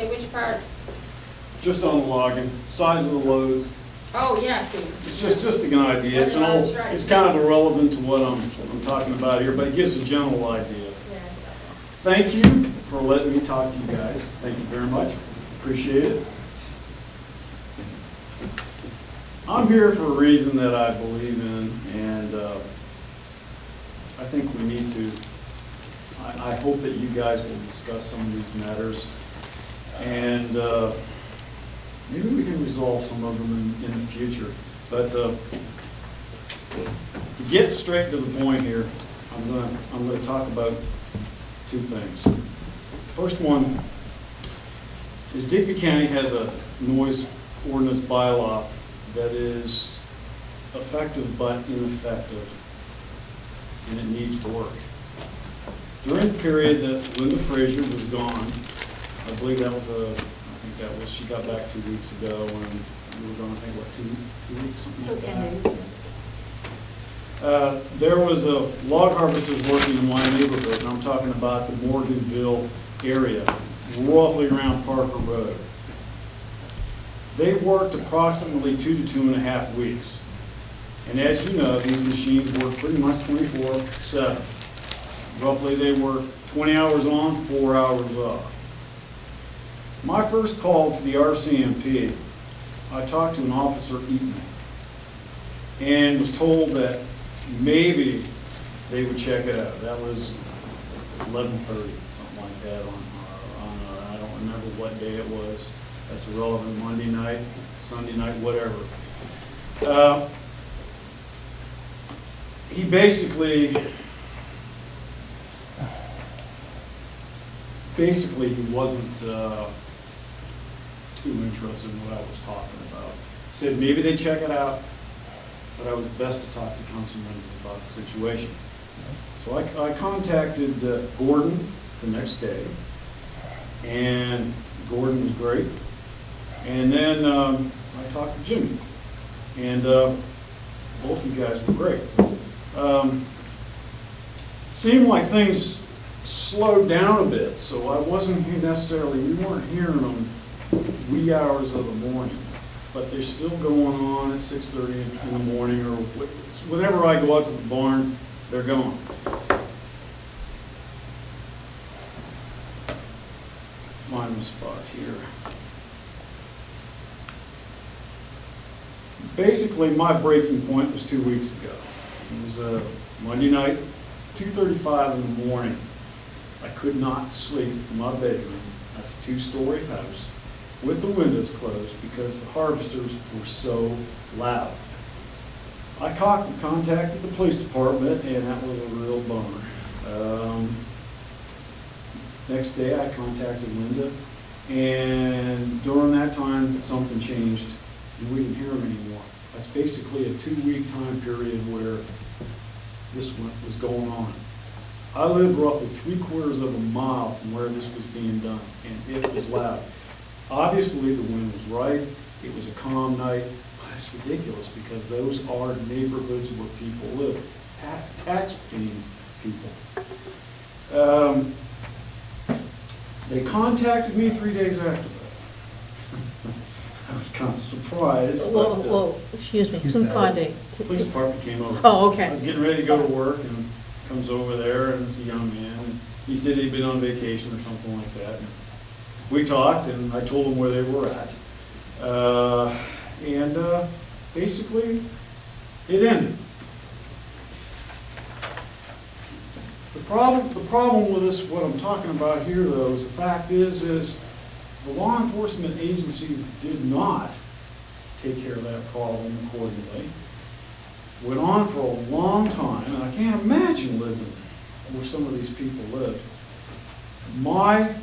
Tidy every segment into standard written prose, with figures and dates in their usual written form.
Okay, which part? Just on the logging, size of the loads. Oh, yeah, see. It's just an idea. It's an old, it's kind of irrelevant to what I'm talking about here, but it gives a general idea. Yeah. Thank you for letting me talk to you guys. Thank you very much. Appreciate it. I'm here for a reason that I believe in, and I think we need to, I hope that you guys will discuss some of these matters, and maybe we can resolve some of them in the future. But to get straight to the point here, I'm going to talk about two things. First one is Digby County has a noise ordinance bylaw that is effective but ineffective, and it needs to work. During the period that Linda Frazier was gone, I believe that was she got back 2 weeks ago, and we were gone, I think, what, two weeks, something like that. There was a log harvesters working in my neighborhood, and I'm talking about the Morganville area, roughly around Parker Road. They worked approximately 2 to 2.5 weeks. And as you know, these machines work pretty much 24/7. Roughly they work 20 hours on, 4 hours off. My first call to the RCMP, I talked to an officer Eaton and was told that maybe they would check it out. That was 11:30, something like that on I don't remember what day it was. That's irrelevant, Monday night, Sunday night, whatever. He basically he wasn't too interested in what I was talking about. Said maybe they check it out, but I was best to talk to Councilman about the situation. So I contacted Gordon the next day, and Gordon was great. And then I talked to Jimmy, and both you guys were great. Seemed like things slowed down a bit, so I wasn't necessarily, we weren't hearing them wee hours of the morning, but they're still going on at 6:30 in the morning, or whenever I go out to the barn, they're going. Find the spot here. Basically, my breaking point was 2 weeks ago. It was Monday night, 2:35 in the morning. I could not sleep in my bedroom. That's a 2-story house with the windows closed because the harvesters were so loud. I contacted the police department, and that was a real bummer. Next day, I contacted Linda, and during that time, something changed, and we didn't hear them anymore. That's basically a 2-week time period where this was going on. I lived roughly 3/4 of a mile from where this was being done, and it was loud. Obviously, the wind was right. It was a calm night, but it's ridiculous because those are neighborhoods where people live, tax-paying people. They contacted me 3 days after that. I was kind of surprised. Whoa, excuse me, who contacted? The police department came over. Oh, okay. I was getting ready to go to work, and comes over there, and it's a young man, and he said he'd been on vacation or something like that. And we talked, and I told him where they were at. Basically, it ended. The problem with this, what I'm talking about here, though, is the fact is the law enforcement agencies did not take care of that problem accordingly. Went on for a long time, and I can't imagine living where some of these people lived. My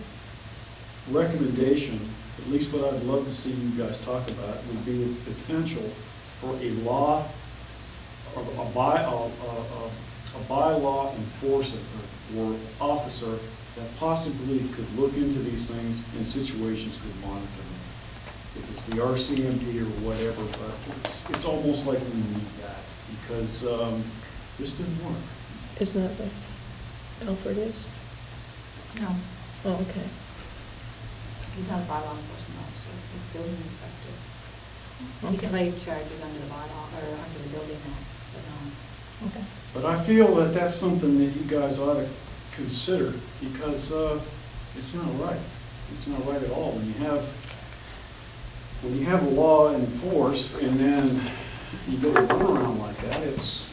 recommendation, at least what I'd love to see you guys talk about, would be the potential for a law, or a bylaw enforcer or officer that possibly could look into these things and situations could monitor them. If it's the RCMP or whatever, but it's almost like we need that because this didn't work. Isn't that what Alfred is? No. Oh, okay. He's not a bylaw enforcement officer, he's a building inspector. He can lay charges under the bylaw, or under the building act, but, Okay. But I feel that that's something that you guys ought to consider, because it's not right. It's not right at all. When you have a law enforced and then you go to run around like that, it's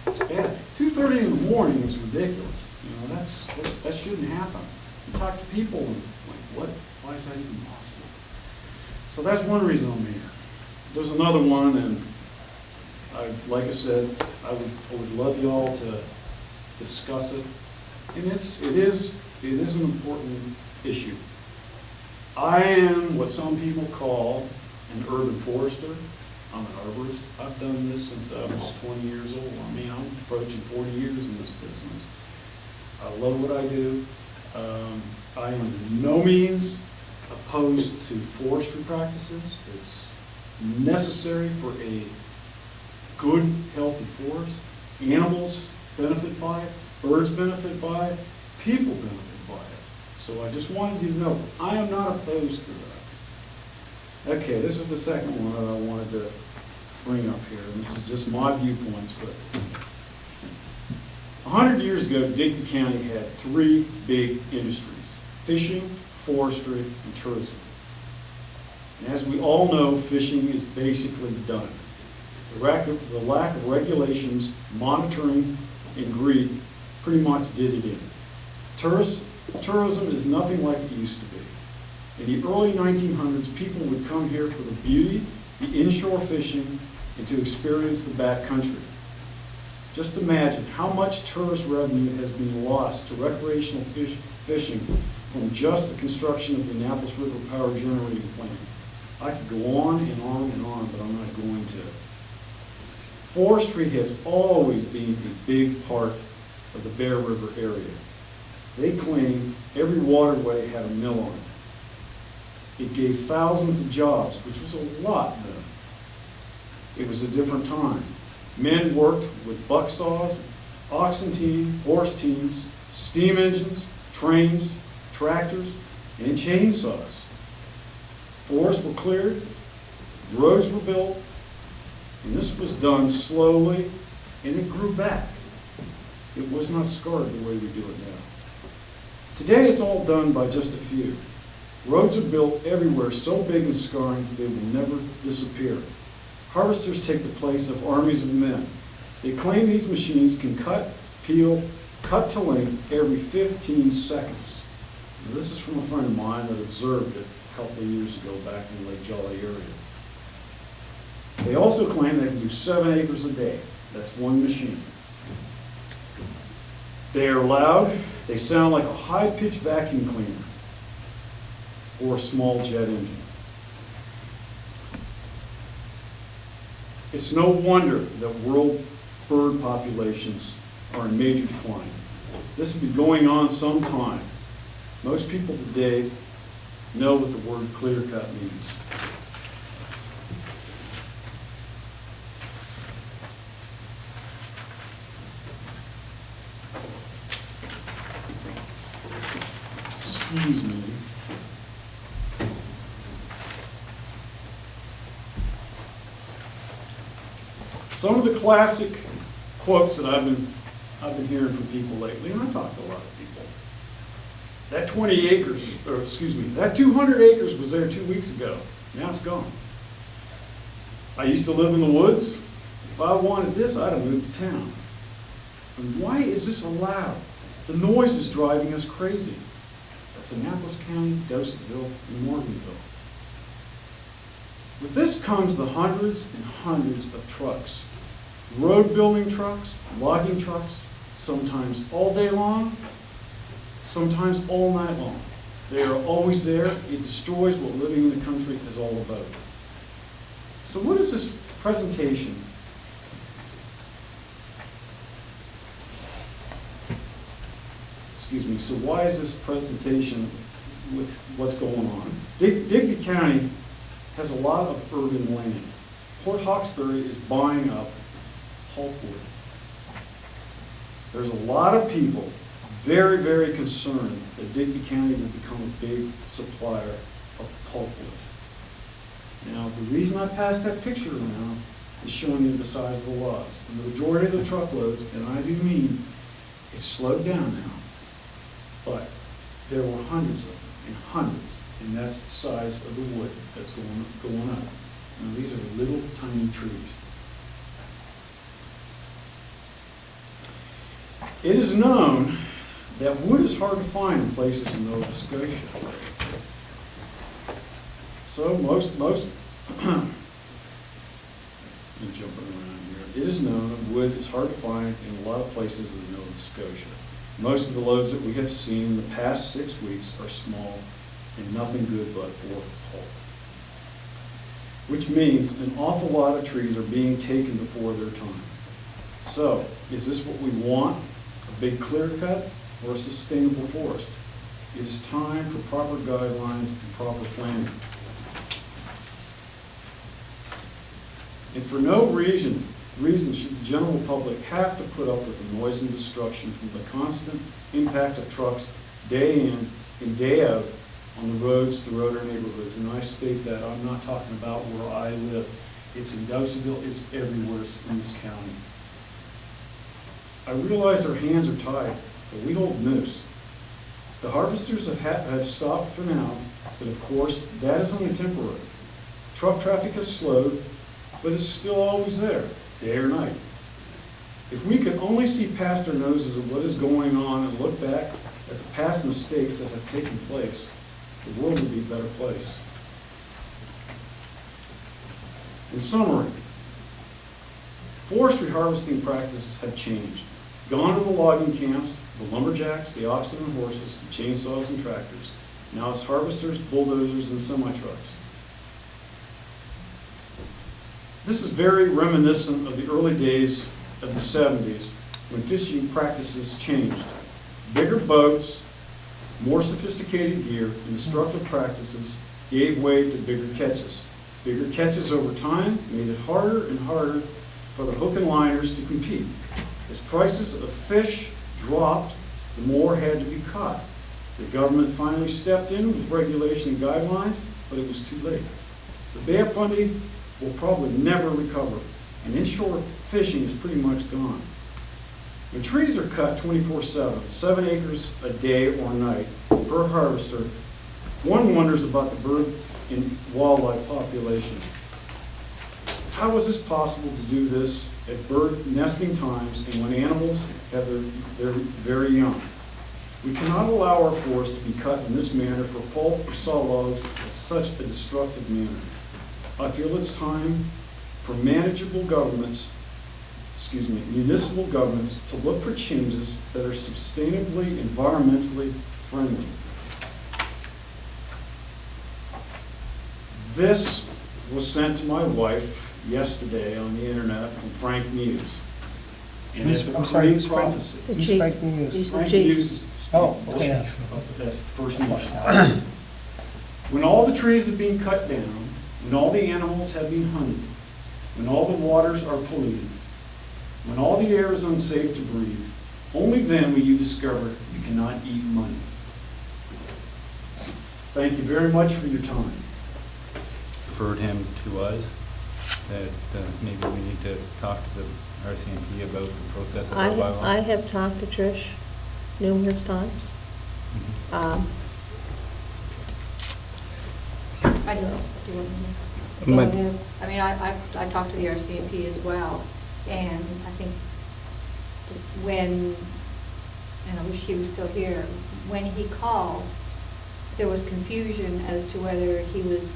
bad. 2:30 in the morning is ridiculous. You know, that shouldn't happen. You talk to people and like, what? Why is that even possible? So that's one reason I'm here. There's another one, and like I said, I would love you all to discuss it. And it is an important issue. I am what some people call an urban forester. I'm an arborist. I've done this since I was 20 years old. I mean, I'm approaching 40 years in this business. I love what I do. I am in no means opposed to forestry practices. It's necessary for a good, healthy forest. Animals benefit by it, birds benefit by it, people benefit by it. So I just wanted you to know, I am not opposed to that. Okay, this is the second one that I wanted to bring up here, and this is just my viewpoints, but 100 years ago, Digby County had three big industries: fishing, forestry, and tourism. And as we all know, fishing is basically done. The lack of regulations, monitoring, and greed pretty much did it in. Tourism is nothing like it used to be. In the early 1900s, people would come here for the beauty, the inshore fishing, and to experience the backcountry. Just imagine how much tourist revenue has been lost to recreational fishing from just the construction of the Annapolis River Power Generating Plant. I could go on and on and on, but I'm not going to. Forestry has always been a big part of the Bear River area. They claim every waterway had a mill on it. It gave thousands of jobs, which was a lot then. It was a different time. Men worked with buck saws, oxen team, horse teams, steam engines, trains, tractors, and chainsaws. Forests were cleared, roads were built, and this was done slowly, and it grew back. It was not scarred the way we do it now. Today it's all done by just a few. Roads are built everywhere so big and scarring they will never disappear. Harvesters take the place of armies of men. They claim these machines can cut, peel, cut to length every 15 seconds. Now, this is from a friend of mine that observed it a couple of years ago back in the Lake Jolly area. They also claim they can do 7 acres a day. That's one machine. They are loud. They sound like a high-pitched vacuum cleaner or a small jet engine. It's no wonder that world bird populations are in major decline. This will be going on some time. Most people today know what the word clear-cut means. Excuse me. Some of the classic quotes that I've been hearing from people lately, and I talked to a lot of people. That 20 acres, or excuse me, that 200 acres was there 2 weeks ago. Now it's gone. I used to live in the woods. If I wanted this, I'd have moved to town. And why is this allowed? The noise is driving us crazy. That's Annapolis County, Dostville, and Morganville. With this comes the hundreds and hundreds of trucks. Road building trucks, logging trucks, sometimes all day long, sometimes all night long. They are always there. It destroys what living in the country is all about. So what is this presentation? Excuse me, so why is this presentation with what's going on? Digby County has a lot of urban land. Port Hawkesbury is buying up Hulkwood. There's a lot of people very, very concerned that Digby County will become a big supplier of pulpwood. Now, the reason I passed that picture around is showing you the size of the logs. The majority of the truckloads, and I do mean, it's slowed down now, but there were hundreds of them, and hundreds, and that's the size of the wood that's going up. Now, these are little tiny trees. It is known that wood is hard to find in places in Nova Scotia. So most I'm jumping around here. It is known that wood is hard to find in a lot of places in Nova Scotia. Most of the loads that we have seen in the past 6 weeks are small and nothing good but for pulp. Which means an awful lot of trees are being taken before their time. So, is this what we want? A big clear cut or a sustainable forest? It is time for proper guidelines and proper planning. And for no reason should the general public have to put up with the noise and destruction from the constant impact of trucks day in and day out on the roads throughout our neighborhoods. And I state that I'm not talking about where I live. It's in Dowsonville, it's everywhere in this county. I realize our hands are tied, but we hold noose. The harvesters have stopped for now, but of course, that is only temporary. Truck traffic has slowed, but it's still always there, day or night. If we could only see past our noses of what is going on and look back at the past mistakes that have taken place, the world would be a better place. In summary, forestry harvesting practices have changed. Gone are the logging camps, the lumberjacks, the oxen and horses, the chainsaws and tractors. Now it's harvesters, bulldozers, and semi-trucks. This is very reminiscent of the early days of the 70s when fishing practices changed. Bigger boats, more sophisticated gear, and destructive practices gave way to bigger catches. Bigger catches over time made it harder and harder for the hook and liners to compete. As prices of fish dropped, the more had to be caught. The government finally stepped in with regulation and guidelines, but it was too late. The Bay of Fundy will probably never recover, and inshore fishing is pretty much gone. When trees are cut 24/7, 7 acres a day or night per harvester, one wonders about the bird and wildlife population. How is this possible to do this at bird nesting times and when animals have their very young? We cannot allow our forests to be cut in this manner for pulp or saw logs in such a destructive manner. I feel it's time for municipal governments to look for changes that are sustainably, environmentally friendly. This was sent to my wife yesterday on the internet from Frank Muse. And it's a great prophecy. The Who's chief. Frank Muse? He's the Frank chief. Muse is Oh, okay. that First Nation. When all the trees have been cut down, when all the animals have been hunted, when all the waters are polluted, when all the air is unsafe to breathe, only then will you discover you cannot eat money. Thank you very much for your time. Referred him to us, that maybe we need to talk to the RCMP about the process of our bylaw. I have talked to Trish numerous times. Mhm. I don't know. Do you want to? My- I mean, I talked to the RCMP as well, and I think when, and I wish he was still here, when he called, there was confusion as to whether he was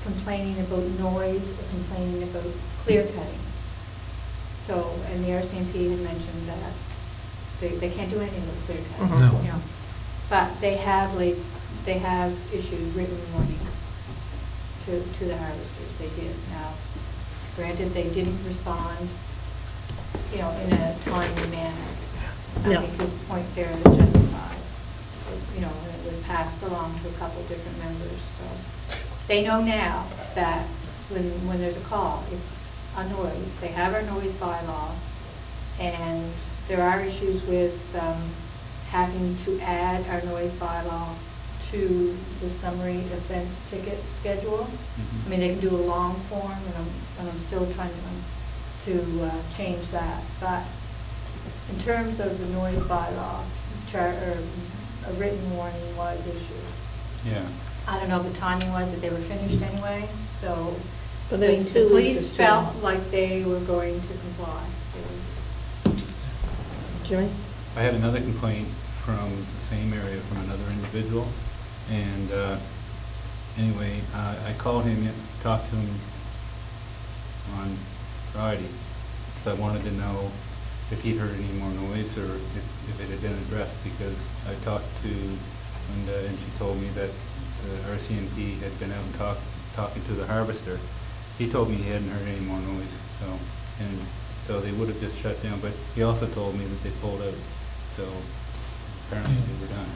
complaining about noise or complaining about clear cutting. So, and the RCMP had mentioned that they can't do anything with clear cutting. No. You know. But they have issued written warnings to the harvesters. They did. Now, granted, they didn't respond, in a timely manner. No. I think his point there is justified. And it was passed along to a couple different members, so. They know now that when there's a call, it's a noise. They have our noise bylaw, and there are issues with having to add our noise bylaw to the summary offense ticket schedule. I mean, they can do a long form, and I'm still trying to change that. But in terms of the noise bylaw, a written warning was issued. Yeah. I don't know if the timing was that they were finished anyway, so But the then the 2 weeks police is too- felt like they were going to comply. Jimmy? I had another complaint from the same area from another individual, and anyway, I called him, talked to him on Friday, because I wanted to know if he'd heard any more noise or if it had been addressed, because I talked to Linda and she told me that the RCMP had been out and talking to the harvester. He told me he hadn't heard any more noise, so they would have just shut down, but he also told me that they pulled out, so apparently they were done.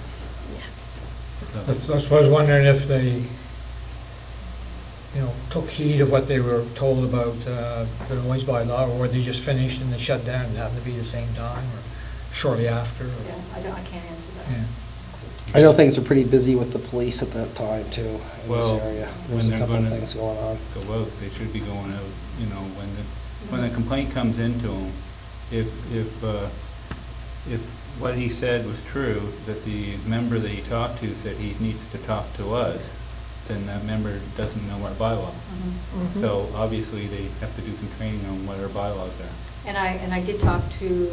So, That's why I was wondering if they, took heed of what they were told about the noise bylaw, or were they just finished and they shut down and happened to be the same time, or shortly after? Or- Yeah, I can't answer that. Yeah. I know things are pretty busy with the police at that time too, in this Well, area. when There's a they're couple of gonna things going on. go out, they should be going out, when the complaint comes into him, if what he said was true, that the member that he talked to said he needs to talk to us, then that member doesn't know our bylaw. Mhm. So obviously, they have to do some training on what our bylaws are. And I did talk to,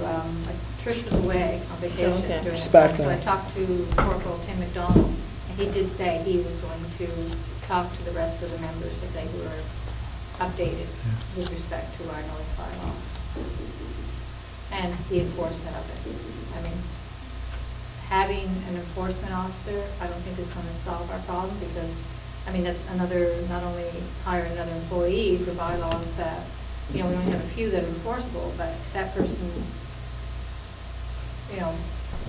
Trish was away on vacation Okay. during She's that back time, so I now. talked to Corporal Tim McDonald, and he did say he was going to talk to the rest of the members if they were updated with respect to our noise bylaw and the enforcement of it. I mean, having an enforcement officer, I don't think is going to solve our problem, because, I mean, that's another, not only hire another employee for bylaws that, we only have a few that are enforceable, but that person,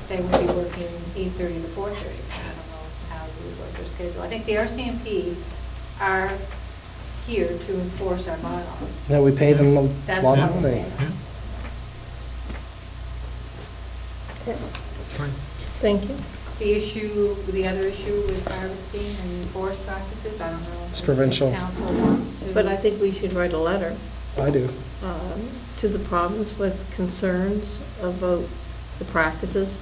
they would be working 8:30 to 4:30. I don't know how we would work their schedule. I think the RCMP are here to enforce our bylaws. Yeah, we pay them a That's lot what of I'm money. saying. Okay, Fine. thank you. The other issue with harvesting and forest practices, I don't know. It's if provincial. Council wants to. But I think we should write a letter I do. to the province with concerns about the practices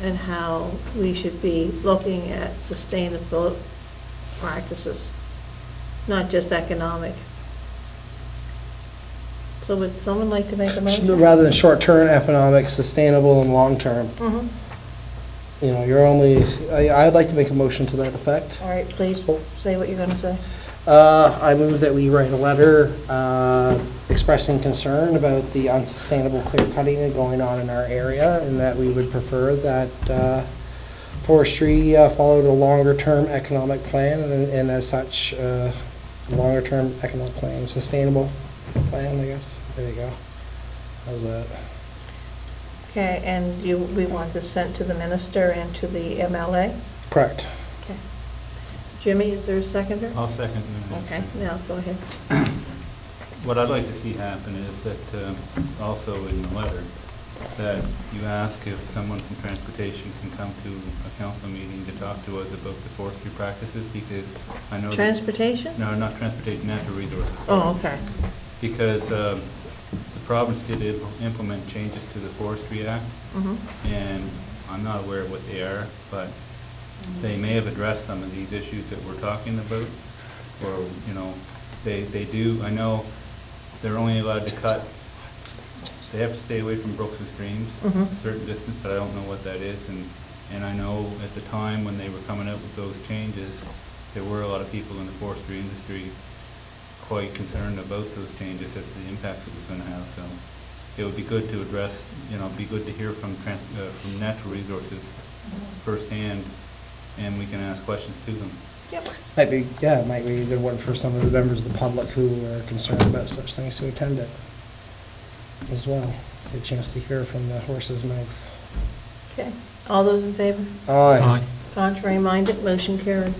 and how we should be looking at sustainable practices, not just economic. So would someone like to make a motion? Rather than short-term economic, sustainable and long-term. Mhm. I'd like to make a motion to that effect. All right, please say what you're going to say. I move that we write a letter expressing concern about the unsustainable clear cutting going on in our area, and that we would prefer that forestry followed a longer-term economic plan, and as such, longer-term economic plan, sustainable plan, I guess. There you go. How's that? Okay, and we want this sent to the minister and to the MLA? Correct. Okay. Jimmy, is there a seconder? I'll second that. Okay, now, go ahead. What I'd like to see happen is that, also in the letter, that you ask if someone from transportation can come to a council meeting to talk to us about the forestry practices, because I know. Transportation? No, not transportation, natural resources. Oh, okay. Because the province did implement changes to the Forestry Act, Mhm. and I'm not aware of what they are, but they may have addressed some of these issues that we're talking about, or, they do, I know they're only allowed to cut, they have to stay away from brooks and streams, Mhm. a certain distance, but I don't know what that is, and I know at the time when they were coming out with those changes, there were a lot of people in the forestry industry quite concerned about those changes, as the impacts it was going to have, so it would be good to address, be good to hear from natural resources firsthand, and we can ask questions to them. Yep. Might be the one for some of the members of the public who are concerned about such things to attend it as well. Get a chance to hear from the horse's mouth. Okay. All those in favor? Aye. Contrary minded, motion carried.